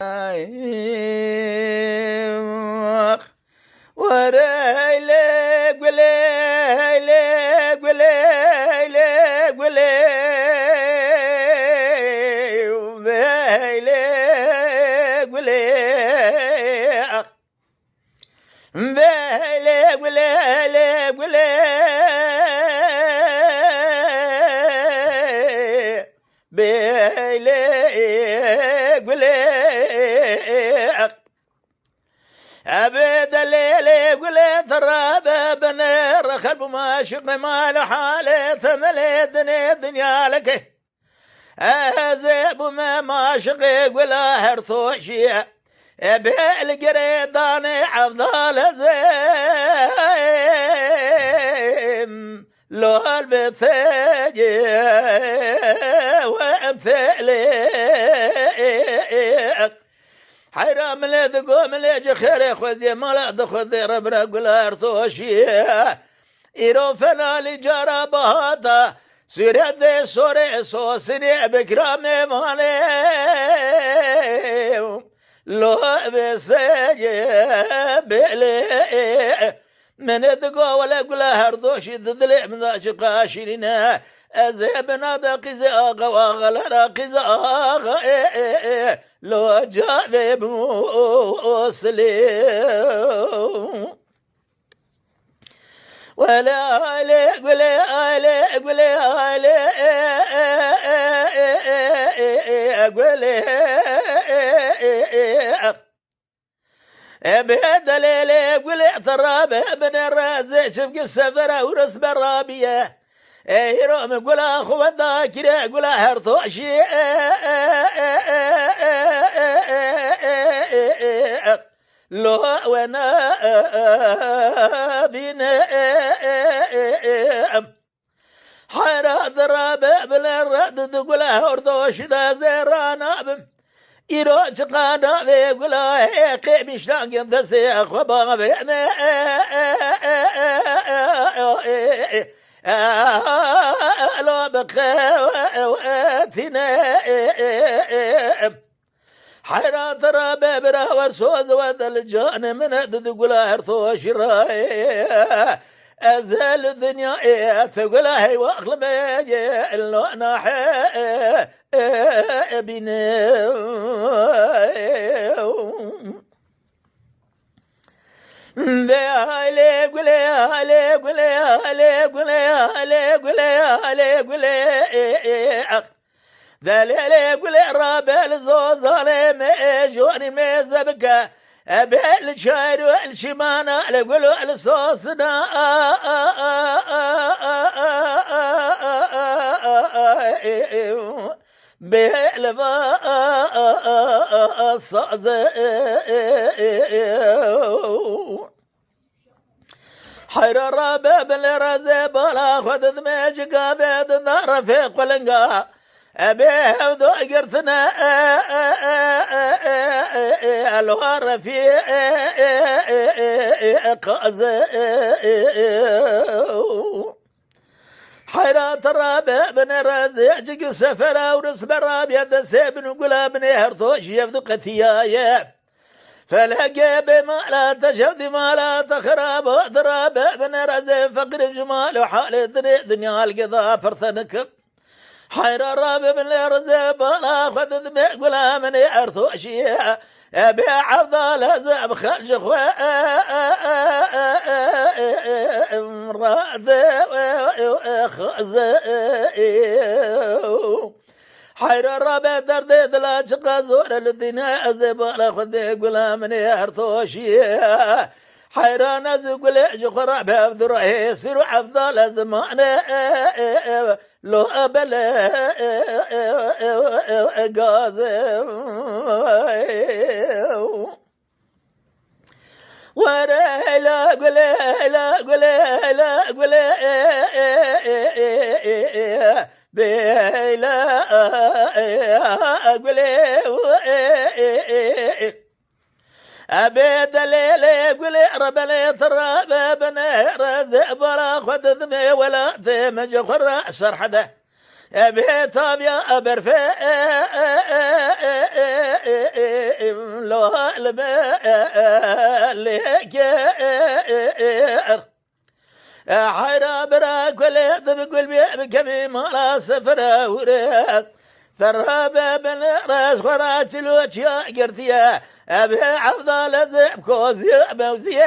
وريلك وليلك وليلك وليلك وليلك بيلك وليلك وليلك بيلك وليلك أبد الليل قلت الرابع بنير خلب ما شق ما لحالي ثملي دنيا لك أزيب ما شقي ولا هرثوشي بالقريداني عفضال زيم لو البثيجي وامثلي حيرام لذقوم ليج خير خذي ملا دخذي ربنا قلار توشي إيرو فنا لجارة بهاتا سوري دي سوري سو سني بكرامي مالي لو بسجي بلي من دقو ولا قلار دوشي ددلي من ذا شقاشرنا أذهبنا دقيزة وغلرا قيزة لو جاب مسلم ولا عليك ولا عليك ولا عليك بهذا الليل ولا تراب ابن الراس شوف السفرة ورس برابيه يروم يقول أخو الذاكرة يقول هرثوشي لو وانا بنا حيرا ضرب بالرد تقول هرثوشي ذا زيرانا يروج قانا بيقول هيك مشان يمدسي أخو بابنا لو بخواتنا حيرات رابع برا ورسوز وذا الجان من تقول هرثوش راي أزال الدنيا تقول هي واغلب اللو ناحي بنا عليك ولا عليك ولا عليك ولا عليك ولا عليك ولا ذلك ولا رابع الزوز ظالم جوني مزبكة أبل شاير والشمانة لقولوا الصوصنا بالبا الصعز حير الرابع بالرزي بلا خذ دميج قابد النار في قلنقا أبيه ودو قرتنا الوار في قاز حيرات الرابع بن الرزي جيق سفرة ورسب الرابع دسي بن قلا بن هرطوش يفدو قثيايا فلقى بما لا تشهد ما لا تخرب ضرب بن رزي فقر جمال وحال دنيا القضاء فرثنك حير الرابع بن رزي بلا خذ بقلا من ارثوشي ابي عبد الهزم خرج مراد خز حير الرابع درديد لا تقزور الدنيا زبالة خذ قلا من ارثوشي حير نزق لجخر بعبد الرئيس وعبد الزمان لو أبل قازم وريلا قليلا قليلا قليلا بيلا قليلا أبيد الليل قلي ربلي تراب بنهر ذئبلا خد ذمي ولا ذم جخر سرحده أبيت أبيا أبرفي لو المالك حيرا براك ولا تبقى البيب كمي مالا سفرة ورث ثرابة بن راس خراج لوش يا قرثيا أبي عفضل زب كوزي موزي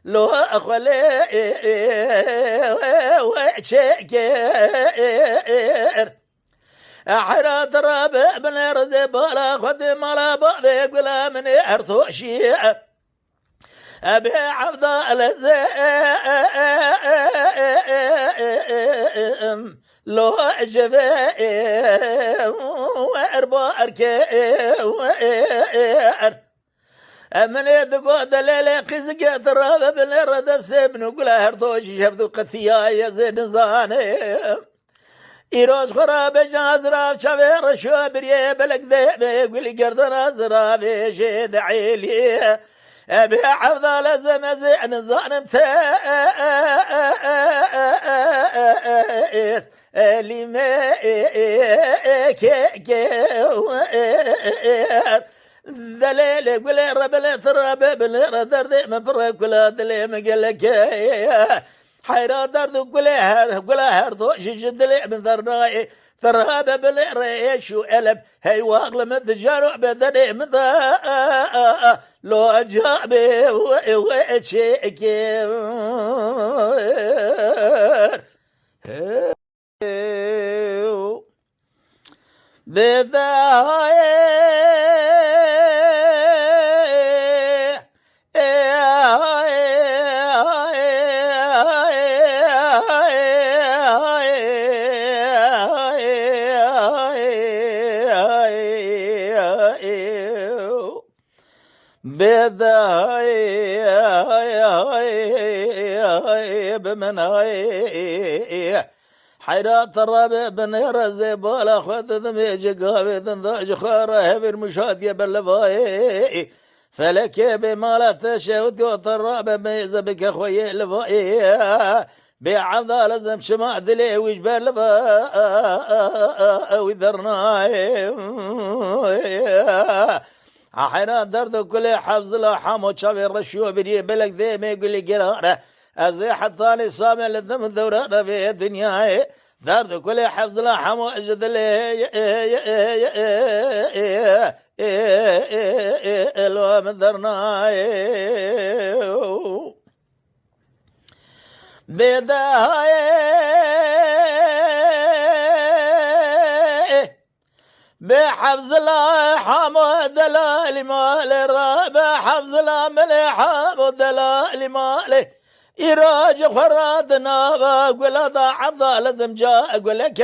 لو أخلي وشكر حيرا تراب بن رزب ولا خد مالا بابي قلا من أرثوشي أبي عفضل زم لو عجبه وأربارك من يدقود الليلة قزقة تراب بن رد السبن وقل هرطوش شفدو قثيا يزين زاني إيروز خراب جازرا شفير شوبري بلق ذيبي قل قردنا زرابي شيد عيلي أبي عفضل زمزين ظالم تاس اللي ما دليل قل رب تراب بن ردرد مبرك ولا دليل مقلك حيرا درد قل هردو جد لي من ذرناي تراب بالريش وقلب هي واغلم الدجار بدني مضى لو أجابي وشكر بمناي حيرات الرابع بن يرزب ولا خد ذميج قابي ذنذاج خاره هبر مشاد يبلفاي فلك بما تشهد قوت الرابع ميز بك اخوي لفاي بعضا لازم شمع دلي وجبال لفا وذرناي حينا درد كل حفظ لا حامو شافي الرشوة بري بلك ذي ما يقول لي قرارة أزي حطاني سامع للذم الدورة في الدنيا درد كل حفظ لا حامو أجد لي لو من ذرناي بحفظ لا حمد لا لمال بحفظ لا ملح حمد لا لمال إراج فرادنا وقل ضاع لازم جاء أقول لك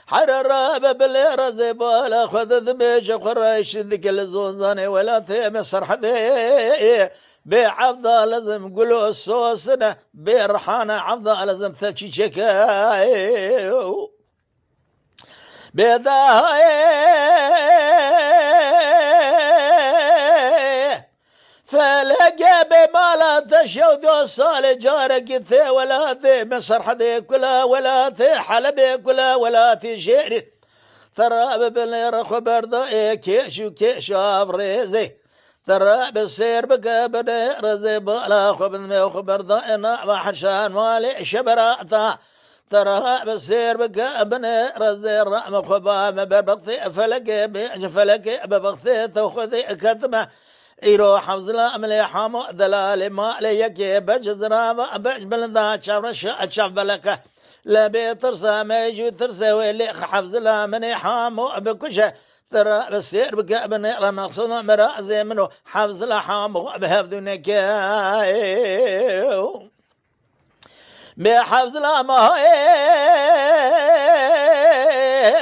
حرر بالرزب ولا خذ ذبيش خرايش ذيك الزوزاني ولا ثيم صرحدي بعفض لازم قلو الصوصنا برحانة عفض لازم ثكي شكاي بداي فلقى بما لا تشود الصال جارك ثي ولا ثي مصر حدي كلا ولا ثي حلبي كلا ولا ثي شيري ثراب بالنير خبر ضاي كيش افريزي ثراب السير بك بنير زي بالا خبر ضاي نعم حشان مالي شبراتا ثراب السير بك بنير زي الرعم خبام ببغثي فلك ببغثي تاخذي كتمه إيرو حفظ لا مليحة مؤذلة لما ليك بجزرا بجبل ذا شاف بلك لا بيترسى ما يجي ترسى ويلي حفظ لا مليحة بكشة ترى بسير بك ابن مقصود مرازي منه حفظ لا حامو بهذنك بحفظ لا ما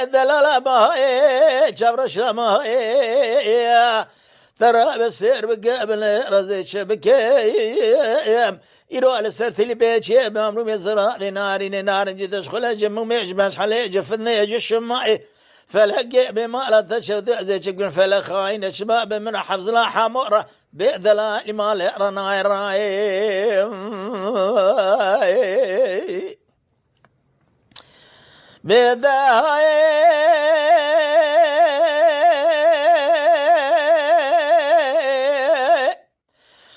دلال ما جبرش ما ترى بسير بقابل رزي شبكيم يروح على سرت اللي بيتي بامرو يزرع نار جدش خلا جم ميج باش حلي جفني يج الشماعي فلقى بما لا تشود زي تقول فلا خاين شباب من حفظ لا حمره بذلا ما لا رنا راي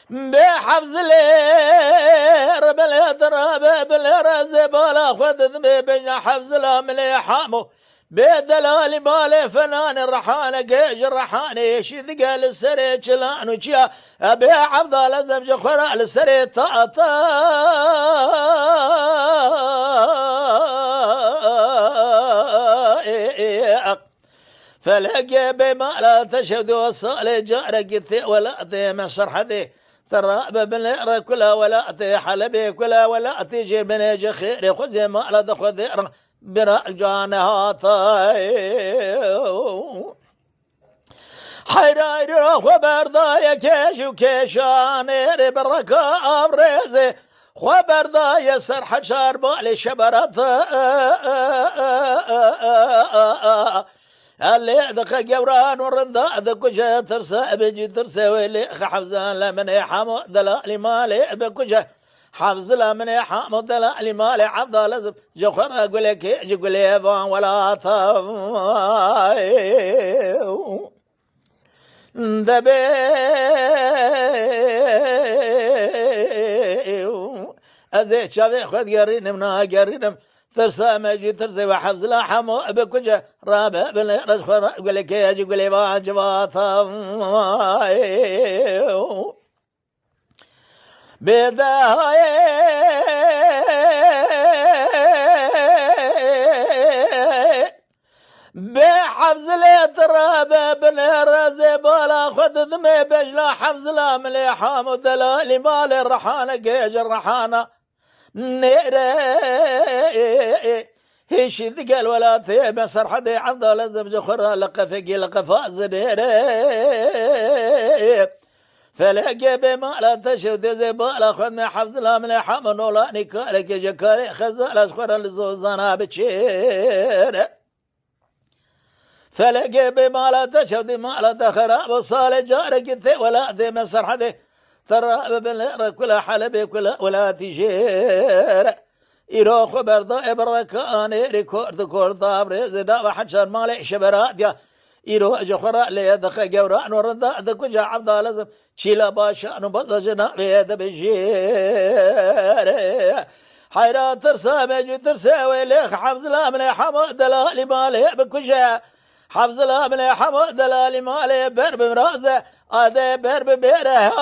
بحفظ لير بالهدراب بالرز بالا خذ ذمي بين حفظ الاملي حامو بدلال بالي فنان الرحانه قيج الرحاني شذ قال السري جلان وجيا ابي عبد لازم جخرا السري طاطا فلقى بما لا تشهد وصال جارك ولا ذي من شرحتي ترى بالنار كلها ولا ذي حلبي كلها ولا تجي من يجي خير خذ ما لا تاخذ برجانها طاي حيران خبر ضايا كيش وكيشان بركة أبرزي خبر ضايا سرح شاربالي شبرت اللي دق جوران ورندا دكوجة ترسى بيجي ترسى واللي حفظان لمن يحمو دلالي مالي بكوجة حفظ لمن يحمو دلالي مالي عبد لازم جوخر اقول لك يجي قول لي ولا طاي دبي أذي شافي خذ قرينم نا قرينم ترسى ماجي ترسى وحفظ لا حمو بكوجة رابع بالرجل يقول لك يجي يقول لي واجبات بحفظ لي ترابة بالرزي بالا خذ ذمي بجلا حفظ لا ملي حامو دلالي مالي الرحانة قيج الرحانة نيري هيش ذقل ولا ثيب سرحدي عبد لازم جخرة لقفقي لقفاز نيري فلقي بما لا تشهد زي بالا خذني حفظ لا ملي حامو نولاني كارك جكاري خزال اشخرة لزوزانا بتشير فلقي بما لا تشهد ما لا تخراب وصال جارك الثي ولا ذي من سرحدي ترى بالنار كل حلبي كل ولا تجير إيرو خبر ضائب الركاني ريكورد كورد أبرز دا وحشر مالي شبرات يا إيرو جخرا لي دخ جوران وردا دكوجا عبد لازم شيلا باشا نبضجنا بيد بجير حيرات ترسى مجي ترسى ويليخ حفظ لا من حمد دلالي مالي بكوجا حفظ لا من حمد دلالي مالي برب مرازه آده برب بره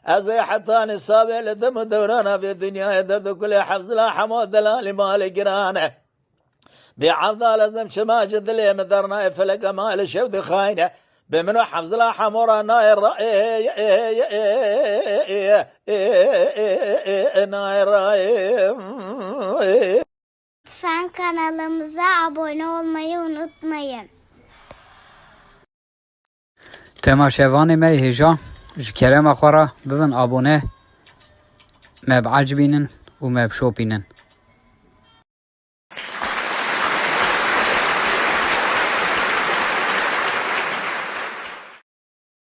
أزي حتى نصاب لدم دورانا في الدنيا يدرد كل حفظ لا حمود دلالي مالي قرانه بعض لازم شماجد لي مدرنا فلق مال شود خاينه بمنو حفظ لا حمورا ناير ناير Lütfen kanalımıza abone olmayı unutmayın. تماشاواني مي هجا جكرم أخورا بفن أبونه ما بعجبينن وما بشوبينن